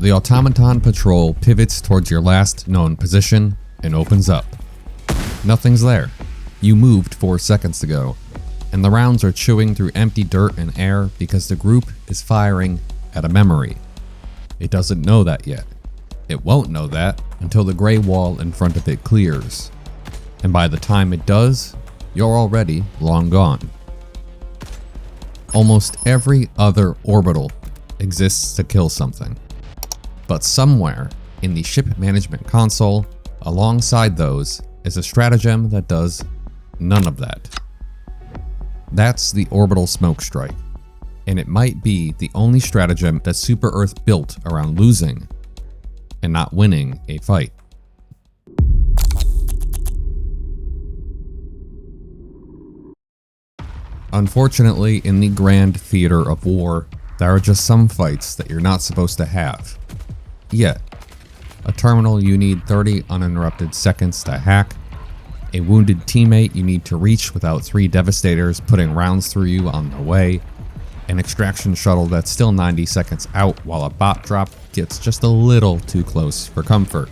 The automaton patrol pivots towards your last known position and opens up. Nothing's there. You moved 4 seconds ago, and the rounds are chewing through empty dirt and air because the group is firing at a memory. It doesn't know that yet. It won't know that until the gray wall in front of it clears. And by the time it does, you're already long gone. Almost every other orbital exists to kill something. But somewhere in the ship management console, alongside those, is a stratagem that does none of that. That's the Orbital Smoke Strike, and it might be the only stratagem that Super Earth built around losing and not winning a fight. Unfortunately, in the grand theater of war, there are just some fights that you're not supposed to have. Yet, a terminal you need 30 uninterrupted seconds to hack, a wounded teammate you need to reach without 3 devastators putting rounds through you on the way, an extraction shuttle that's still 90 seconds out while a bot drop gets just a little too close for comfort.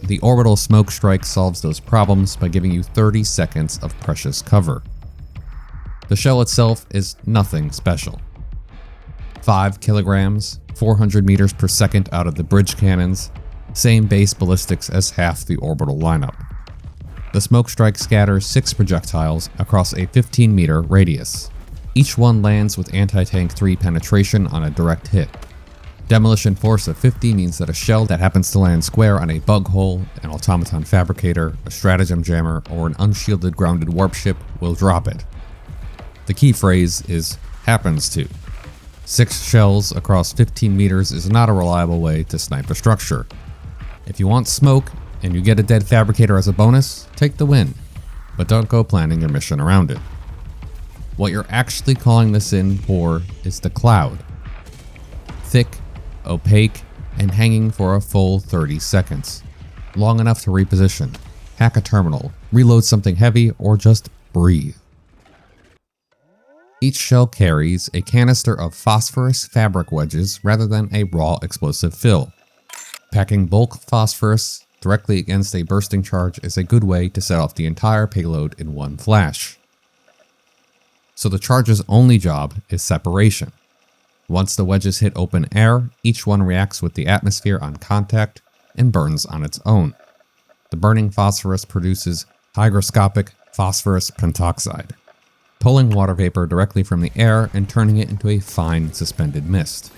The Orbital Smoke Strike solves those problems by giving you 30 seconds of precious cover. The shell itself is nothing special. 5 kilograms, 400 meters per second out of the bridge cannons, same base ballistics as half the orbital lineup. The Smoke Strike scatters 6 projectiles across a 15-meter radius. Each one lands with anti-tank 3 penetration on a direct hit. Demolition force of 50 means that a shell that happens to land square on a bug hole, an automaton fabricator, a stratagem jammer, or an unshielded grounded warp ship will drop it. The key phrase is happens to. 6 shells across 15 meters is not a reliable way to snipe a structure. If you want smoke and you get a dead fabricator as a bonus, take the win, but don't go planning your mission around it. What you're actually calling this in for is the cloud. Thick, opaque, and hanging for a full 30 seconds. Long enough to reposition, hack a terminal, reload something heavy, or just breathe. Each shell carries a canister of phosphorus fabric wedges rather than a raw explosive fill. Packing bulk phosphorus directly against a bursting charge is a good way to set off the entire payload in one flash. So the charge's only job is separation. Once the wedges hit open air, each one reacts with the atmosphere on contact and burns on its own. The burning phosphorus produces hygroscopic phosphorus pentoxide, pulling water vapor directly from the air and turning it into a fine suspended mist.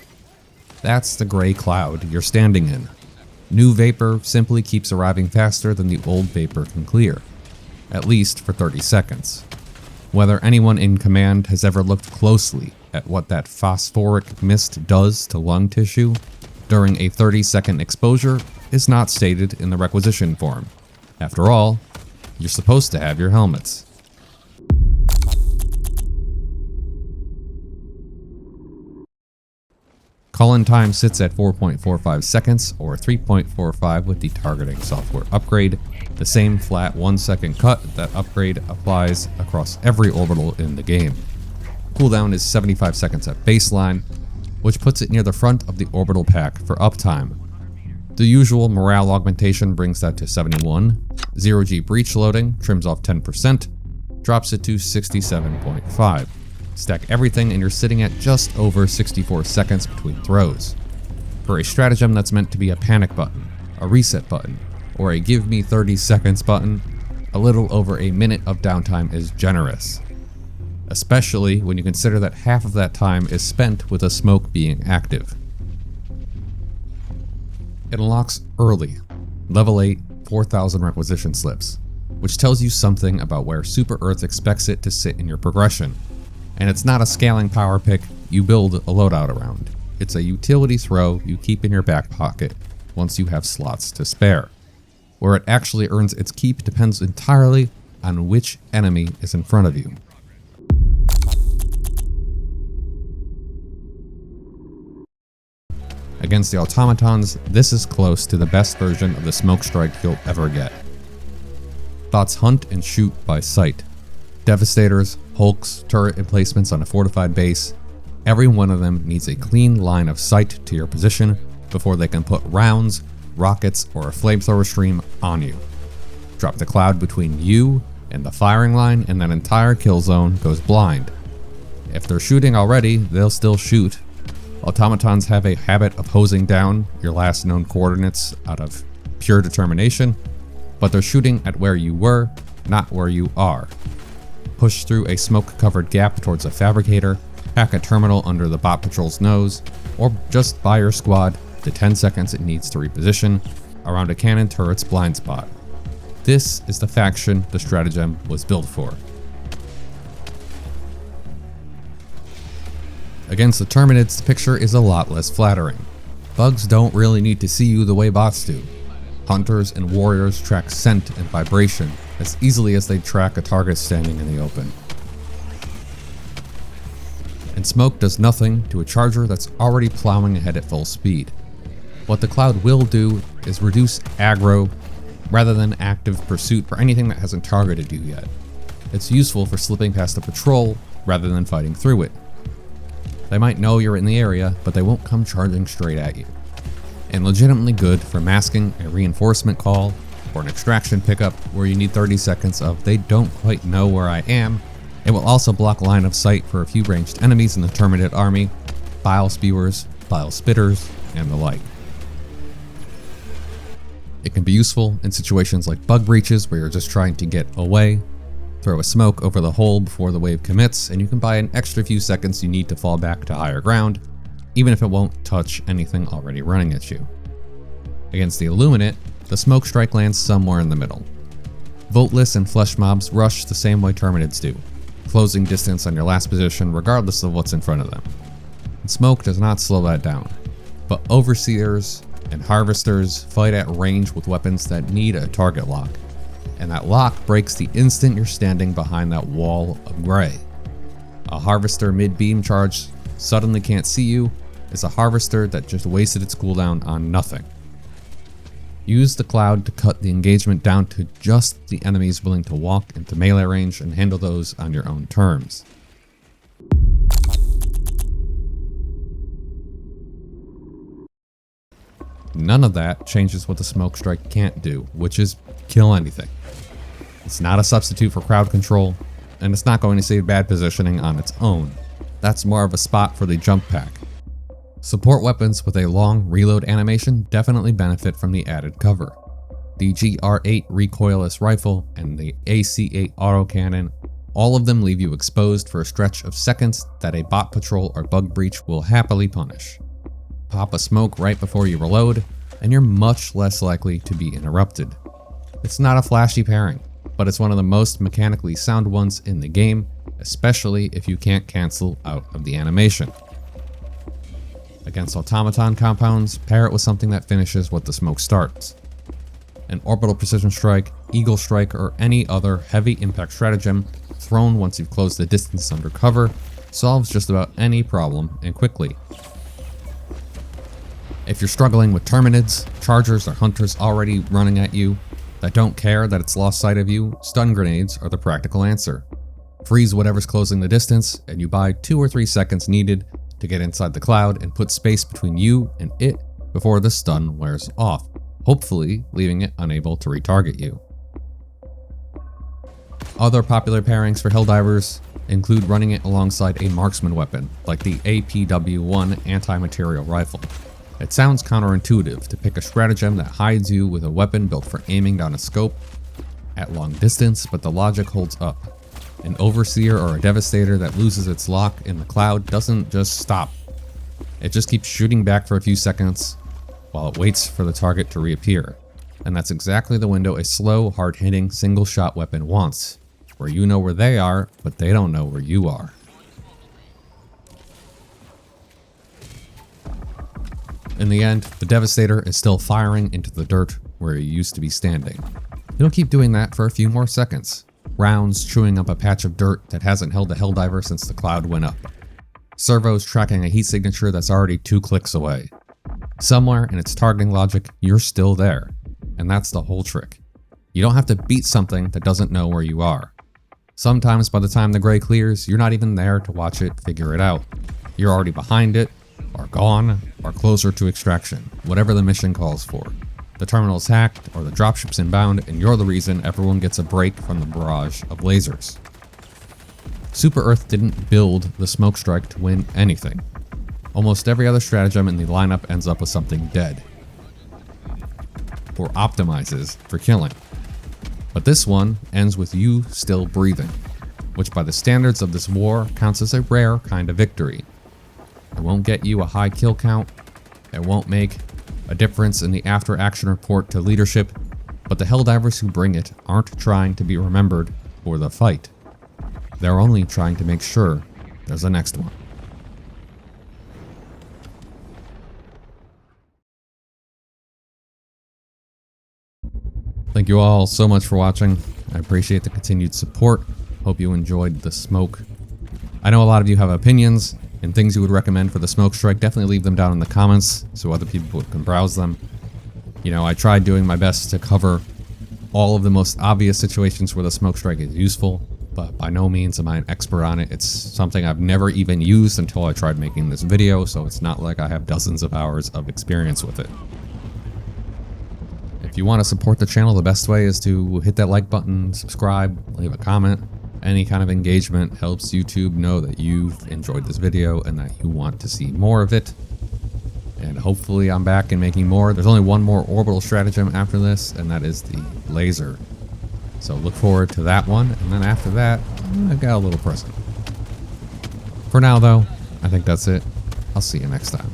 That's the gray cloud you're standing in. New vapor simply keeps arriving faster than the old vapor can clear, at least for 30 seconds. Whether anyone in command has ever looked closely at what that phosphoric mist does to lung tissue during a 30-second exposure is not stated in the requisition form. After all, you're supposed to have your helmets. Call-in time sits at 4.45 seconds or 3.45 with the targeting software upgrade, the same flat 1-second cut that upgrade applies across every orbital in the game. Cooldown is 75 seconds at baseline, which puts it near the front of the orbital pack for uptime. The usual morale augmentation brings that to 71, 0G breach loading trims off 10%, drops it to 67.5. Stack everything and you're sitting at just over 64 seconds between throws. For a stratagem that's meant to be a panic button, a reset button, or a give me 30 seconds button, a little over a minute of downtime is generous. Especially when you consider that half of that time is spent with a smoke being active. It unlocks early, level 8, 4,000 requisition slips, which tells you something about where Super Earth expects it to sit in your progression. And it's not a scaling power pick you build a loadout around. It's a utility throw you keep in your back pocket once you have slots to spare. Where it actually earns its keep depends entirely on which enemy is in front of you. Against the automatons, this is close to the best version of the Smoke Strike you'll ever get. Bots hunt and shoot by sight. Devastators, hulks, turret emplacements on a fortified base, every one of them needs a clean line of sight to your position before they can put rounds, rockets, or a flamethrower stream on you. Drop the cloud between you and the firing line, and that entire kill zone goes blind. If they're shooting already, they'll still shoot. Automatons have a habit of hosing down your last known coordinates out of pure determination, but they're shooting at where you were, not where you are. Push through a smoke-covered gap towards a fabricator, hack a terminal under the bot patrol's nose, or just buy your squad the 10 seconds it needs to reposition around a cannon turret's blind spot. This is the faction the stratagem was built for. Against the Terminids, the picture is a lot less flattering. Bugs don't really need to see you the way bots do. Hunters and warriors track scent and vibration as easily as they track a target standing in the open. And smoke does nothing to a charger that's already plowing ahead at full speed. What the cloud will do is reduce aggro rather than active pursuit for anything that hasn't targeted you yet. It's useful for slipping past a patrol rather than fighting through it. They might know you're in the area, but they won't come charging straight at you. And legitimately good for masking a reinforcement call or an extraction pickup where you need 30 seconds of "they don't quite know where I am." It will also block line of sight for a few ranged enemies in the Terminid army, bile spewers, bile spitters, and the like. It can be useful in situations like bug breaches where you're just trying to get away. Throw a smoke over the hole before the wave commits, and you can buy an extra few seconds you need to fall back to higher ground, even if it won't touch anything already running at you. Against the Illuminate, the smoke strike lands somewhere in the middle. Voltless and flesh mobs rush the same way Terminids do, closing distance on your last position regardless of what's in front of them. And smoke does not slow that down, but overseers and harvesters fight at range with weapons that need a target lock, and that lock breaks the instant you're standing behind that wall of gray. A harvester mid-beam charge suddenly can't see you is a harvester that just wasted its cooldown on nothing. Use the cloud to cut the engagement down to just the enemies willing to walk into melee range and handle those on your own terms. None of that changes what the smoke strike can't do, which is kill anything. It's not a substitute for crowd control, and it's not going to save bad positioning on its own. That's more of a spot for the jump pack. Support weapons with a long reload animation definitely benefit from the added cover. The GR8 recoilless rifle and the AC8 autocannon, all of them leave you exposed for a stretch of seconds that a bot patrol or bug breach will happily punish. Pop a smoke right before you reload, and you're much less likely to be interrupted. It's not a flashy pairing, but it's one of the most mechanically sound ones in the game, especially if you can't cancel out of the animation. Against automaton compounds, pair it with something that finishes what the smoke starts. An orbital precision strike, eagle strike, or any other heavy impact stratagem thrown once you've closed the distance under cover solves just about any problem and quickly. If you're struggling with Terminids, chargers, or hunters already running at you that don't care that it's lost sight of you, stun grenades are the practical answer. Freeze whatever's closing the distance, and you buy 2 or 3 seconds needed to get inside the cloud and put space between you and it before the stun wears off, hopefully leaving it unable to retarget you. Other popular pairings for Helldivers include running it alongside a marksman weapon, like the APW-1 anti-material rifle. It sounds counterintuitive to pick a stratagem that hides you with a weapon built for aiming down a scope at long distance, but the logic holds up. An overseer or a devastator that loses its lock in the cloud doesn't just stop. It just keeps shooting back for a few seconds while it waits for the target to reappear. And that's exactly the window a slow, hard-hitting, single-shot weapon wants, where you know where they are, but they don't know where you are. In the end, the Devastator is still firing into the dirt where you used to be standing. It'll keep doing that for a few more seconds, rounds chewing up a patch of dirt that hasn't held a Helldiver since the cloud went up. Servos tracking a heat signature that's already 2 clicks away. Somewhere in its targeting logic, you're still there, and that's the whole trick. You don't have to beat something that doesn't know where you are. Sometimes by the time the gray clears, you're not even there to watch it figure it out. You're already behind it, are gone or closer to extraction, whatever the mission calls for. The terminal's hacked or the dropship's inbound, and you're the reason everyone gets a break from the barrage of lasers. Super Earth didn't build the Smoke Strike to win anything. Almost every other stratagem in the lineup ends up with something dead, or optimizes for killing. But this one ends with you still breathing, which by the standards of this war counts as a rare kind of victory. It won't get you a high kill count, it won't make a difference in the after action report to leadership, but the Helldivers who bring it aren't trying to be remembered for the fight. They're only trying to make sure there's a next one. Thank you all so much for watching. I appreciate the continued support. Hope you enjoyed the smoke. I know a lot of you have opinions and things you would recommend for the Smoke Strike. Definitely leave them down in the comments so other people can browse them. You know, I tried doing my best to cover all of the most obvious situations where the Smoke Strike is useful, but by no means am I an expert on it. It's something I've never even used until I tried making this video, so it's not like I have dozens of hours of experience with it. If you want to support the channel, the best way is to hit that like button, subscribe, leave a comment. Any kind of engagement helps YouTube know that you've enjoyed this video and that you want to see more of it. And hopefully I'm back and making more. There's only one more orbital stratagem after this, and that is the laser. So look forward to that one, and then after that, I've got a little present. For now though, I think that's it. I'll see you next time.